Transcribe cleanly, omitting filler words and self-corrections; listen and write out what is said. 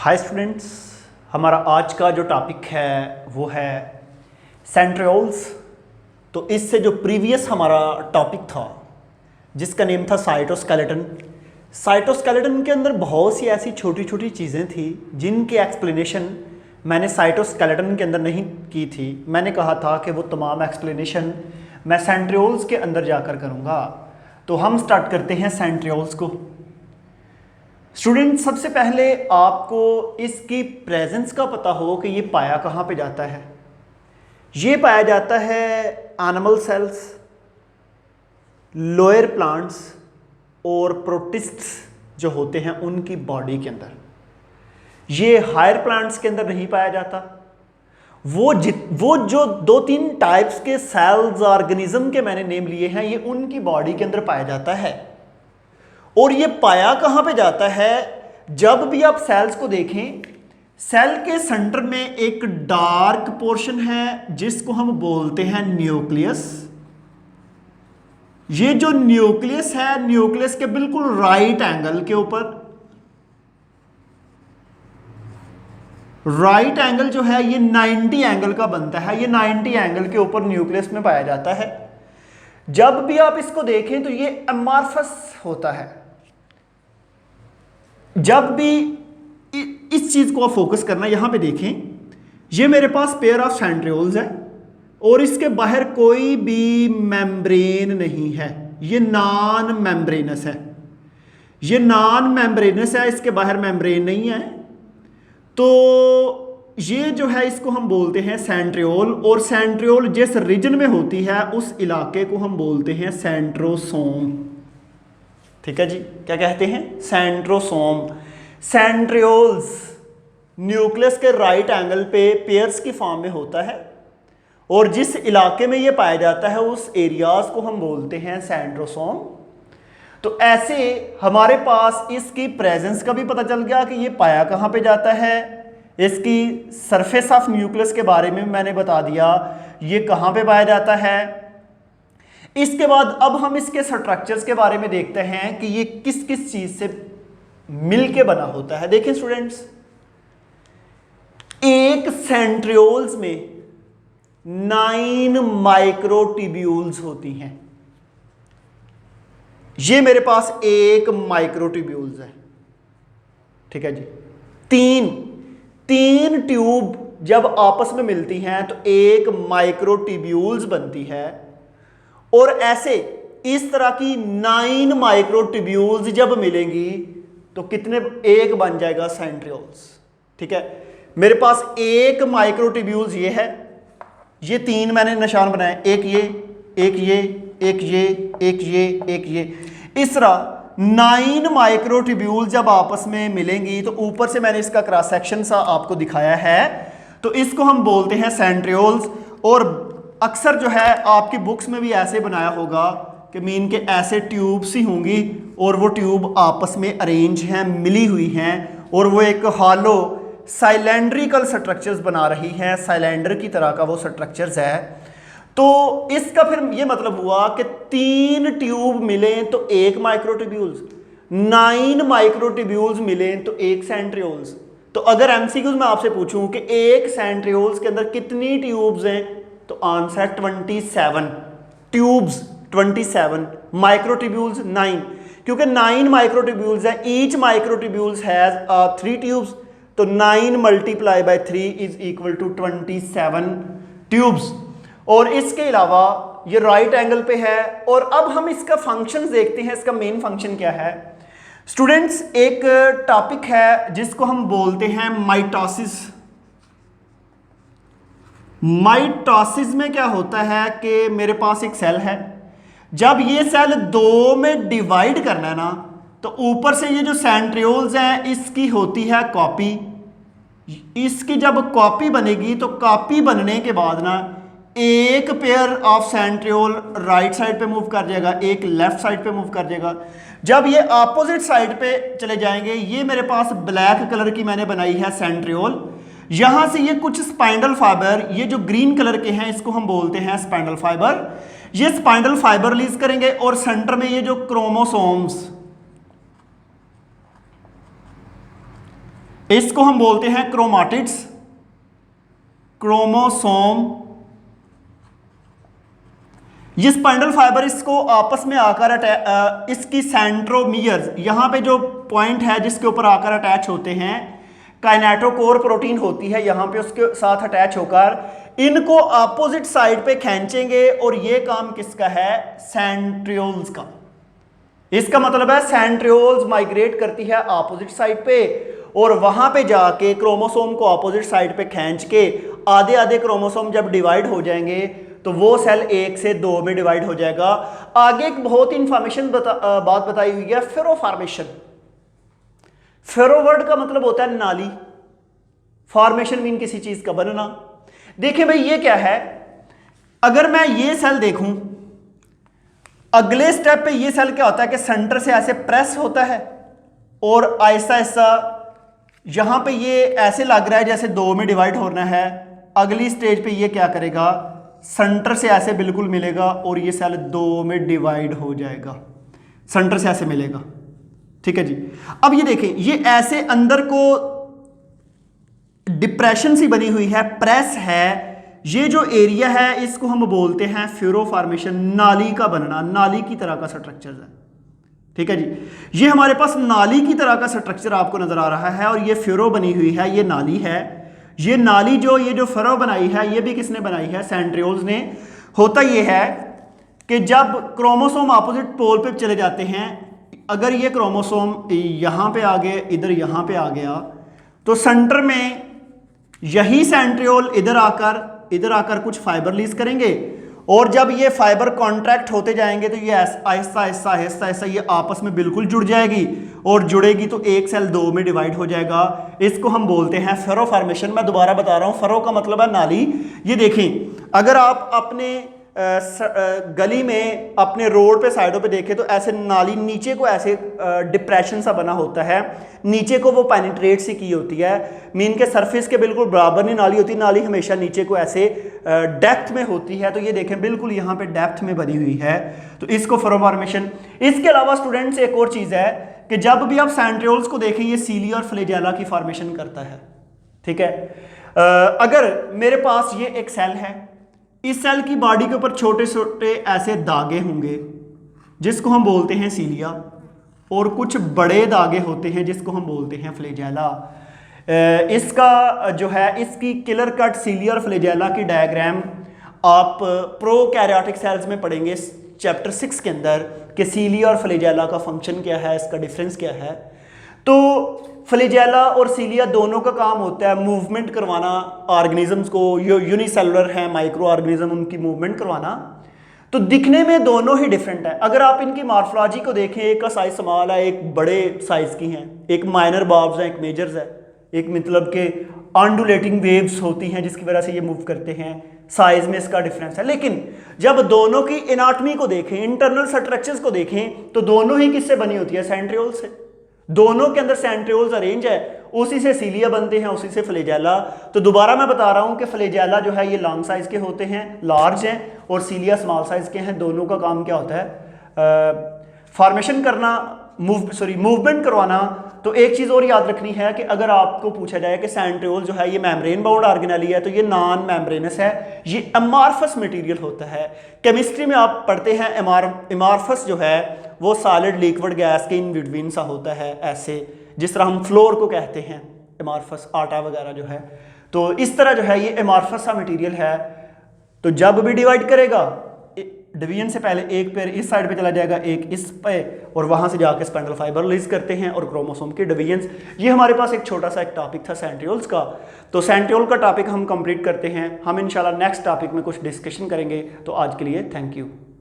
Hi students, हमारा आज का जो टॉपिक है वो है सेंट्रियोल्स। तो इससे जो प्रीवियस हमारा टॉपिक था जिसका नेम था साइटोस्केलेटन। साइटोस्केलेटन के अंदर बहुत सी ऐसी छोटी छोटी चीज़ें थी जिनकी एक्सप्लेनेशन मैंने साइटोस्केलेटन के अंदर नहीं की थी। मैंने कहा था कि वो तमाम एक्सप्लेनेशन मैं सेंट्रियोल्स के अंदर जाकर करूँगा। तो हम स्टार्ट करते हैं सेंट्रियोल्स को। स्टूडेंट, सबसे पहले आपको इसकी प्रेजेंस का पता हो कि ये पाया कहाँ पे जाता है। ये पाया जाता है एनिमल सेल्स, लोअर प्लांट्स और प्रोटिस्ट्स जो होते हैं उनकी बॉडी के अंदर। ये हायर प्लांट्स के अंदर नहीं पाया जाता। वो जो दो तीन टाइप्स के सेल्स ऑर्गेनिज्म के मैंने नेम लिए हैं, ये उनकी बॉडी के अंदर पाया जाता है। और ये पाया कहाँ पे जाता है? जब भी आप सेल्स को देखें, सेल के सेंटर में एक डार्क पोर्शन है जिसको हम बोलते हैं न्यूक्लियस। ये जो न्यूक्लियस है, न्यूक्लियस के बिल्कुल राइट एंगल के ऊपर, राइट एंगल जो है ये 90 एंगल का बनता है। ये 90 एंगल के ऊपर न्यूक्लियस में पाया जाता है। जब भी आप इसको देखें तो ये अमॉर्फस होता है। जब भी इस चीज को आप फोकस करना, यहां पे देखें, ये मेरे पास पेयर ऑफ सेंट्रियोल्स है और इसके बाहर कोई भी मेम्ब्रेन नहीं है। ये नॉन मेम्ब्रेनस है। ये नॉन मेम्ब्रेनस है, इसके बाहर मेम्ब्रेन नहीं है। तो ये जो है इसको हम बोलते हैं सेंट्रियोल। और सेंट्रियोल जिस रीजन में होती है उस इलाके को हम बोलते हैं सेंट्रोसोम। ठीक है जी, क्या कहते हैं? सेंट्रोसोम। सेंट्रियोल्स न्यूक्लियस के राइट एंगल पे पेयर्स की फॉर्म में होता है और जिस इलाके में ये पाया जाता है उस एरियाज को हम बोलते हैं सेंट्रोसोम। तो ऐसे हमारे पास इसकी प्रेजेंस का भी पता चल गया कि ये पाया कहाँ पे जाता है। इसकी सरफेस ऑफ न्यूक्लियस के बारे में मैंने बता दिया, ये कहाँ पे पाया जाता है। इसके बाद अब हम इसके स्ट्रक्चर्स के बारे में देखते हैं कि ये किस किस चीज से मिलके बना होता है। देखिए स्टूडेंट्स, एक सेंट्रियोल्स में 9 माइक्रोट्यूब्यूल्स होती हैं। ये मेरे पास एक माइक्रोट्यूब्यूल्स है। ठीक है जी, तीन ट्यूब जब आपस में मिलती हैं तो एक माइक्रोट्यूब्यूल्स बनती है। और ऐसे इस तरह की 9 माइक्रोट्यूब्यूल्स जब मिलेंगी तो कितने? एक बन जाएगा सेंट्रियोल्स। ठीक है, मेरे पास एक माइक्रोट्यूब्यूल्स ये है, ये 3 मैंने निशान बनाए, एक ये, एक ये, एक ये, एक ये, एक ये। इस तरह 9 माइक्रोट्यूब्यूल जब आपस में मिलेंगी तो ऊपर से मैंने इसका क्रॉस सेक्शन सा आपको दिखाया है, तो इसको हम बोलते हैं सेंट्रियोल्स। और अक्सर जो है आपकी बुक्स में भी ऐसे बनाया होगा कि मीन के ऐसे ट्यूब्स ही होंगी और वो ट्यूब आपस में अरेंज हैं, मिली हुई हैं और वो एक हॉलो साइलेंड्रिकल स्ट्रक्चर्स बना रही हैं। साइलेंडर की तरह का वो स्ट्रक्चर्स है। तो इसका फिर ये मतलब हुआ कि 3 ट्यूब मिलें तो एक माइक्रोट्यूब्यूल्स, 9 माइक्रोट्यूब्यूल्स मिलें तो एक सेंट्रियोल्स। तो अगर एमसीक्यूज में आपसे पूछूं कि एक सेंट्रियोल्स के अंदर कितनी ट्यूब्स हैं, तो आंसर 27 ट्यूब्स, 27 माइक्रोट्यूब्यूल्स 9, क्योंकि 9 माइक्रोट्यूब्यूल्स हैं। ईच माइक्रोट्यूब्यूल्स हैज 3 ट्यूब्स, तो 9 multiply by 3 is equal to 27 tubes. और इसके अलावा ये राइट एंगल पे है। और अब हम इसका फंक्शन देखते हैं, इसका मेन फंक्शन क्या है। स्टूडेंट्स, एक टॉपिक है जिसको हम बोलते हैं माइटोसिस। माइटोसिस में क्या होता है कि मेरे पास एक सेल है, जब ये सेल 2 में डिवाइड करना है ना, तो ऊपर से ये जो सेंट्रियोल्स हैं इसकी होती है कॉपी। इसकी जब कॉपी बनेगी तो कॉपी बनने के बाद ना एक pair of centriole right side पे मूव कर जाएगा, एक लेफ्ट साइड पे मूव कर जाएगा। जब ये अपोजिट साइड पे चले जाएंगे, ये मेरे पास ब्लैक कलर की मैंने बनाई है सेंट्रियोल। यहां से ये कुछ स्पाइंडल फाइबर, ये जो ग्रीन कलर के हैं इसको हम बोलते हैं स्पाइंडल फाइबर। ये स्पाइंडल फाइबर रिलीज करेंगे और सेंटर में ये जो क्रोमोसोम्स, इसको हम बोलते हैं क्रोमाटिड्स, क्रोमोसोम। ये स्पाइंडल फाइबर इसको आपस में आकर इसकी सेंट्रोमियर्स, यहां पे जो पॉइंट है जिसके ऊपर आकर अटैच होते हैं, काइनेटोकोर प्रोटीन होती है यहां पे, उसके साथ अटैच होकर इनको अपोजिट साइड पे खींचेंगे और ये काम किसका है? सेंट्रियोल्स का। इसका मतलब है सेंट्रियोल्स माइग्रेट करती है अपोजिट साइड पे और वहां पे जाके क्रोमोसोम को अपोजिट साइड पे खींच के आधे आधे क्रोमोसोम जब डिवाइड हो जाएंगे तो वो सेल 1 से 2 में डिवाइड हो जाएगा। आगे एक बहुत इंफॉर्मेशन बात बताई हुई है, फेरो फॉर्मेशन। फेरो वर्ड का मतलब होता है नाली, फॉर्मेशन मीन किसी चीज का बनना। देखिए भाई ये क्या है, अगर मैं ये सेल देखूं, अगले स्टेप पे ये सेल क्या होता है कि सेंटर से ऐसे प्रेस होता है और आहिस्ता आहिस्ता यहां पे ये ऐसे लग रहा है जैसे 2 में डिवाइड होना है। अगली स्टेज पे ये क्या करेगा, सेंटर से ऐसे बिल्कुल मिलेगा और ये सेल 2 में डिवाइड हो जाएगा, सेंटर से ऐसे मिलेगा। ठीक है जी। अब ये देखें, ये ऐसे अंदर को डिप्रेशन सी बनी हुई है, प्रेस है। ये जो एरिया है इसको हम बोलते हैं फेरो फॉर्मेशन, नाली का बनना, नाली की तरह का स्ट्रक्चर है। ठीक है जी। ये हमारे पास नाली की तरह का स्ट्रक्चर आपको नजर आ रहा है और ये फेरो बनी हुई है, ये नाली है। ये नाली ये जो फेरो बनाई है ये भी किसने बनाई है? सेंट्रियोल्स ने। होता ये है कि जब क्रोमोसोम अपोजिट पोल पे चले जाते हैं, अगर ये क्रोमोसोम यहां पे आ गए, इधर यहां पे आ गया, तो सेंटर में यही सेंट्रियोल इधर आकर कुछ फाइबर रिलीज करेंगे और जब ये फाइबर कॉन्ट्रैक्ट होते जाएंगे तो ये आहिस्ता आहिस्ता आहिस्ता आहिस्ता ये आपस में बिल्कुल जुड़ जाएगी और जुड़ेगी तो एक सेल 2 में डिवाइड हो जाएगा। इसको हम बोलते हैं फेरो फॉर्मेशन। मैं दोबारा बता रहा हूं, फेरो का मतलब है नाली। ये देखें, अगर आप अपने गली में अपने रोड पे साइडों पे देखें तो ऐसे नाली नीचे को ऐसे डिप्रेशन सा बना होता है, नीचे को वो पेनिट्रेट सी की होती है, मीन के सरफेस के बिल्कुल बराबर नहीं नाली होती, नाली हमेशा नीचे को ऐसे डेप्थ में होती है। तो ये देखें बिल्कुल यहाँ पे डेप्थ में बनी हुई है, तो इसको फेरो फॉर्मेशन। इसके अलावा स्टूडेंट्स एक और चीज़ है कि जब भी आप सेंट्रियोल्स को देखें ये सीलिया और फ्लैजेला की फॉर्मेशन करता है। ठीक है। अगर मेरे पास ये एक सेल है, इस सेल की बॉडी के ऊपर छोटे छोटे ऐसे दागे होंगे जिसको हम बोलते हैं सीलिया, और कुछ बड़े दागे होते हैं जिसको हम बोलते हैं फ्लैजेला। इसका जो है, इसकी क्लियर कट सीलिया और फ्लैजेला की डायग्राम आप प्रोकैरियोटिक सेल्स में पढ़ेंगे चैप्टर 6 के अंदर कि सीलिया और फ्लैजेला का फंक्शन क्या है, इसका डिफरेंस क्या है। तो फ्लैजेला और सीलिया दोनों का काम होता है मूवमेंट करवाना ऑर्गेनिजम्स को, यूनिसेलुलर हैं माइक्रो ऑर्गेनिज्म, उनकी मूवमेंट करवाना। तो दिखने में दोनों ही डिफरेंट है। अगर आप इनकी मॉर्फोलॉजी को देखें, एक का साइज स्मॉल है, एक बड़े साइज की हैं, एक माइनर बार्ब्स है, एक मेजर्स है, एक मतलब के अंडुलेटिंग वेव्स होती हैं जिसकी वजह से ये मूव करते हैं। साइज में इसका डिफरेंस है, लेकिन जब दोनों की एनाटॉमी को देखें, इंटरनल स्ट्रक्चर्स को देखें, तो दोनों ही किससे बनी होती है? सेंट्रियोल से। दोनों के अंदर सेंट्रियोल्स अरेंज है, उसी से सीलिया बनते हैं, उसी से फ्लैजेला। तो दोबारा मैं बता रहा हूं कि फ्लैजेला जो है ये लॉन्ग साइज के होते हैं, लार्ज हैं, और सीलिया स्मॉल साइज के हैं। दोनों का काम क्या होता है? फॉर्मेशन करना, मूवमेंट करवाना। तो एक चीज और याद रखनी है कि अगर आपको पूछा जाए कि सेंट्रियोल जो है ये मेम्ब्रेन बाउंड ऑर्गेनेली है, तो ये नॉन मेम्ब्रेनस है, ये अमॉर्फस मटेरियल होता है। केमिस्ट्री में आप पढ़ते हैं अमॉर्फस जो है वो सॉलिड लिक्विड गैस के इन बिटवीन सा होता है, ऐसे जिस तरह हम फ्लोर को कहते हैं अमॉर्फस, आटा वगैरह जो है। तो इस तरह जो है ये अमॉर्फस सा मटेरियल है। तो जब भी डिवाइड करेगा, डिवीजन से पहले एक पेयर इस साइड पे चला जाएगा, एक इस पे, और वहां से जाके स्पाइंडल फाइबर रिलीज करते हैं और क्रोमोसोम के डिवीजन। ये हमारे पास एक छोटा सा एक टॉपिक था सेंट्रियोल्स का। तो सेंट्रियोल का टॉपिक हम कंप्लीट करते हैं। हम इंशाल्लाह नेक्स्ट टॉपिक में कुछ डिस्कशन करेंगे। तो आज के लिए थैंक यू।